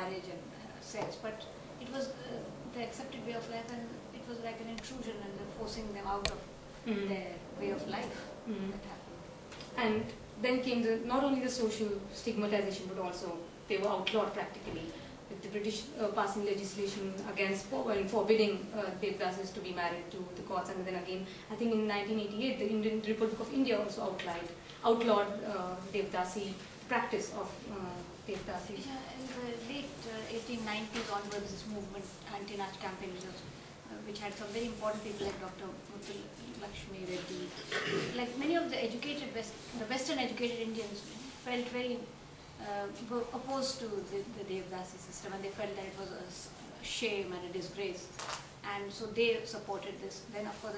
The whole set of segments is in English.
marriage and sex, but it was the accepted way of life, and it was like an intrusion and forcing them out of their way of life that happened. And then came not only the social stigmatization, but also they were outlawed practically, with the British passing legislation against forbidding Devdasis to be married to the gods. And then again, I think in 1988, the Indian Republic of India also outlawed Devdasi practice of Devdasis. Yeah, in the late 1890s onwards, this movement, anti-caste campaign, which had some very important people like Dr. Lakshmi Reddy, like many of the educated Western educated Indians felt very were opposed to the Devdasi system, and they felt that it was a shame and a disgrace, and so they supported this. Then of course,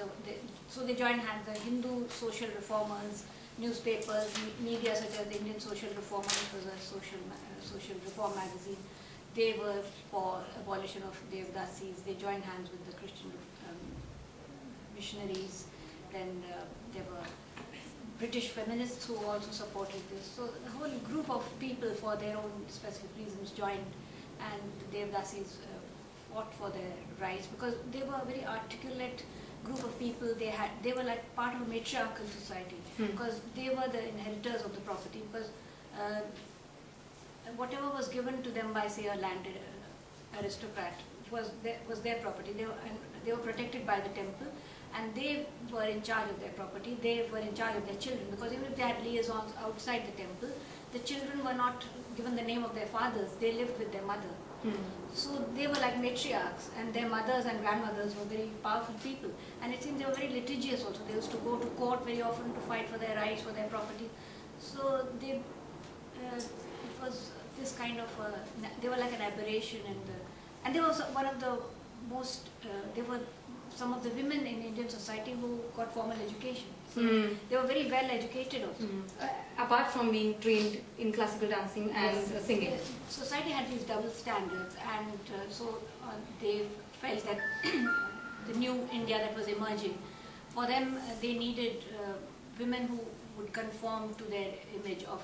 so they joined hands. The Hindu social reformers, newspapers, media such as the Indian Social Reformer, which was a social reform magazine, they were for abolition of Devdasis. They joined hands with the Christian missionaries. Then there were British feminists who also supported this. So the whole group of people, for their own specific reasons, joined, and the Devdasis fought for their rights, because they were a very articulate group of people. They were like part of a matriarchal society, because they were the inheritors of the property, because whatever was given to them by, say, a landed aristocrat was their property. They were protected by the temple, and they were in charge of their property. They were in charge of their children, because even if they had liaisons outside the temple, the children were not given the name of their fathers. They lived with their mother. So they were like matriarchs, and their mothers and grandmothers were very powerful people. And it seems they were very litigious also. They used to go to court very often to fight for their rights, for their property. So it was this kind of, they were like an aberration, and they were one of the most, they were some of the women in Indian society who got formal education. So they were very well educated also. Apart from being trained in classical dancing and singing. Society had these double standards, and so they felt that the new India that was emerging, for them they needed women who would conform to their image of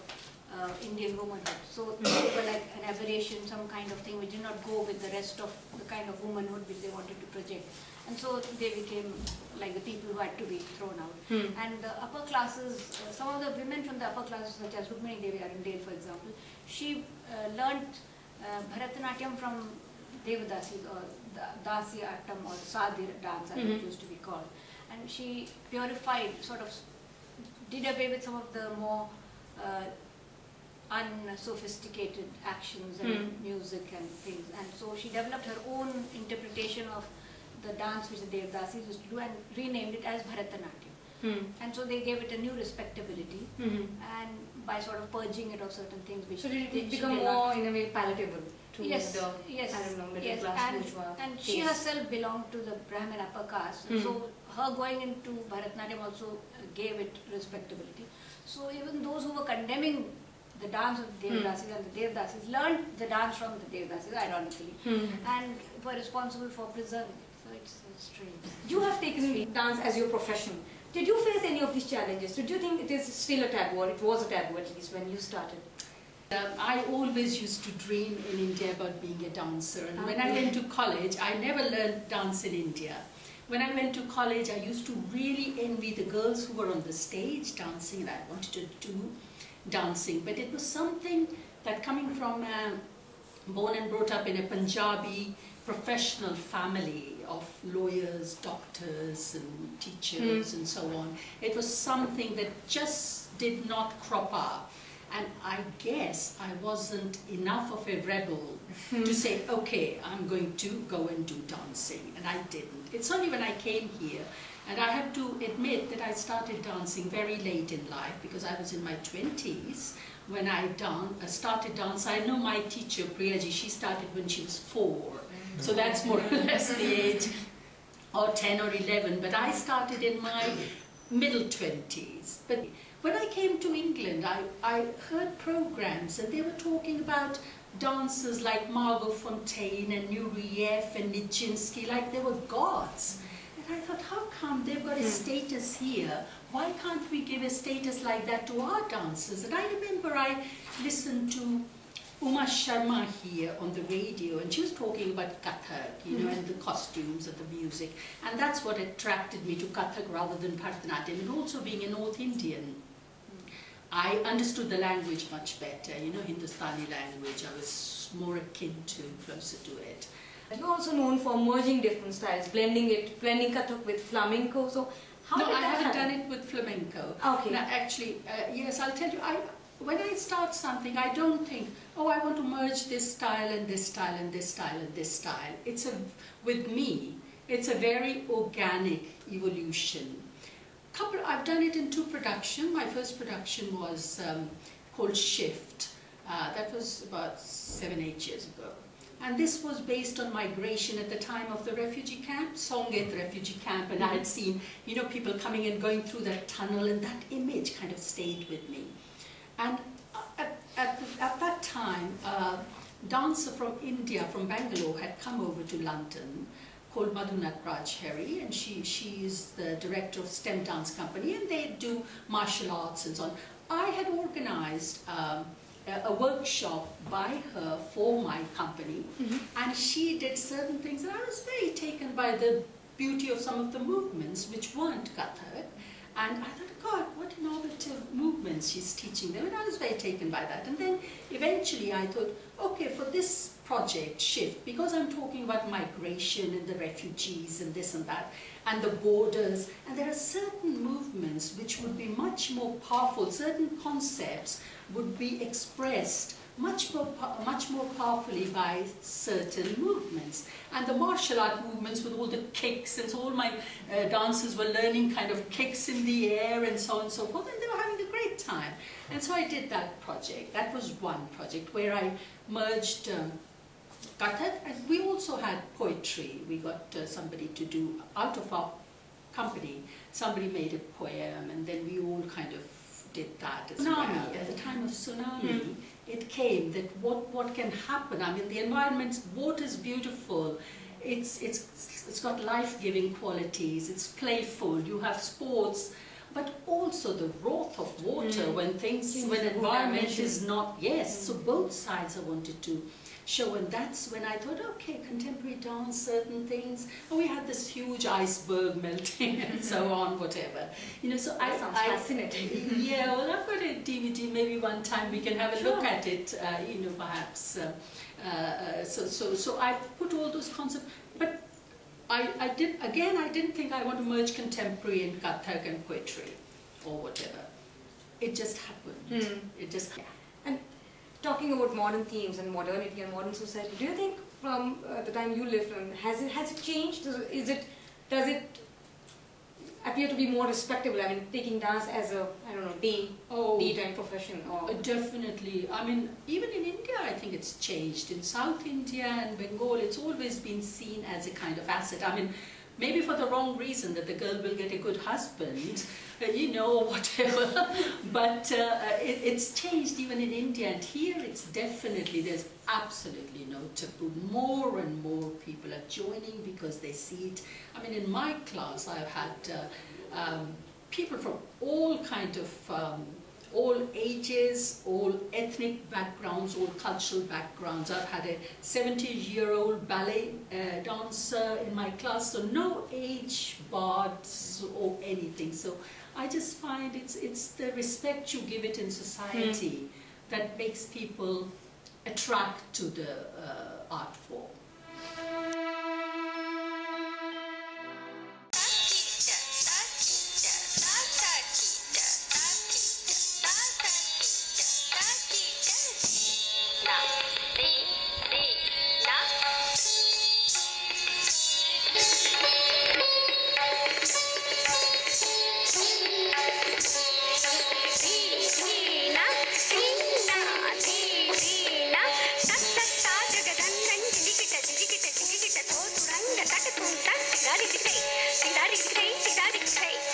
Indian womanhood. So they were like an aberration, some kind of thing which did not go with the rest of the kind of womanhood which they wanted to project. And so they became like the people who had to be thrown out. And the upper classes, some of the women from the upper classes, such as Rukmini Devi Arundale, for example, she learnt Bharatanatyam from Devdasis, or Dasya Attam, or Sadir dance, as it used to be called. And she purified, sort of did away with some of the more unsophisticated actions and music and things. And so she developed her own interpretation of the dance which the Devdasis used to do, and renamed it as Bharatanatyam. And so they gave it a new respectability, and by sort of purging it of certain things which... So did it become more, in a way, palatable to the, I don't know, middle class bourgeois? And she herself belonged to the Brahmin upper caste, so her going into Bharatanatyam also gave it respectability. So even those who were condemning the dance of the Devdasis and the Devdasis learned the dance from the Devdasis, ironically, and were responsible for preserving it. So it's strange. You have taken dance as your profession. Did you face any of these challenges? Did you think it is still a taboo, or it was a taboo at least when you started? I always used to dream in India about being a dancer, and when I went to college, I never learned dance in India. When I went to college, I used to really envy the girls who were on the stage dancing, and I wanted to do dancing. But it was something that, coming from born and brought up in a Punjabi professional family of lawyers, doctors and teachers and so on, it was something that just did not crop up. And I guess I wasn't enough of a rebel to say, okay, I'm going to go and do dancing, and I didn't. It's only when I came here, and I have to admit that I started dancing very late in life, because I was in my 20s when I started dance. I know my teacher, Priyaji, she started when she was 4, so that's more or less the age, or 10 or 11, but I started in my middle 20s. But when I came to England, I heard programs, and they were talking about dancers like Margot Fonteyn and Nureyev and Nijinsky, like they were gods. And I thought, how come they've got a status here? Why can't we give a status like that to our dancers? And I remember I listened to Uma Sharma here on the radio, and she was talking about Kathak, you know, and the costumes and the music, and that's what attracted me to Kathak rather than Bharatanatyam, and also being a North Indian. I understood the language much better, you know, Hindustani language. I was more akin to, closer to it. You're also known for merging different styles, blending Kathak with flamenco. So how no, did I that haven't happen? done it with flamenco. Okay. Now, actually, yes, I'll tell you. When I start something, I don't think, oh, I want to merge this style and this style and this style and this style. With me, it's a very organic evolution. I've done it in 2 productions. My first production was called Shift. That was about 7, 8 years ago. And this was based on migration at the time of the refugee camp, Songet refugee camp, and I had seen, you know, people coming and going through that tunnel, and that image kind of stayed with me. And at that time, a dancer from India, from Bangalore, had come over to London, called Madhunat Rajhari, and she is the director of STEM Dance Company, and they do martial arts and so on. I had organized a workshop by her for my company, and she did certain things, and I was very taken by the beauty of some of the movements which weren't Kathak, and I thought, God, what innovative movements she's teaching them, and I was very taken by that. And then eventually I thought, okay, for this project, Shift, because I'm talking about migration and the refugees and this and that, and the borders, and there are certain movements which would be much more powerful, certain concepts would be expressed much more powerfully by certain movements. And the martial art movements with all the kicks, and so all my dancers were learning kind of kicks in the air and so on and so forth, and they were having a great time. And so I did that project. That was one project where I merged Kathak, and we also had poetry. We got somebody to do, out of our company, somebody made a poem, and then we all kind of did that as well. At the time of tsunami, it came that what can happen. I mean, the environment, water's beautiful. It's got life-giving qualities. It's playful. You have sports, but also the wrath of water when environment is not. Yes, so both sides I wanted to show, and that's when I thought, okay, contemporary dance, certain things. And we had this huge iceberg melting and so on, whatever. You know, so that sounds fascinating. Yeah, well, I've got a DVD. Maybe one time we can have a look at it. You know, perhaps. So I put all those concepts, but I didn't think I want to merge contemporary and Kathak and poetry or whatever. It just happened. It just. And talking about modern themes and modernity and modern society, do you think from the time you lived in, has it changed? Does it appear to be more respectable? I mean, taking dance as a, I don't know, daytime profession? Or Definitely. I mean, even in India, I think it's changed. In South India and Bengal, it's always been seen as a kind of asset. I mean, maybe for the wrong reason, that the girl will get a good husband, you know, or whatever. But it's changed even in India, and here it's definitely, there's absolutely no taboo. More and more people are joining because they see it. I mean, in my class, I've had people from all kind of, all ages, all ethnic backgrounds, all cultural backgrounds. I've had a 70-year-old ballet dancer in my class, so no age bars or anything. So I just find it's the respect you give it in society that makes people attract to the art form. Hey.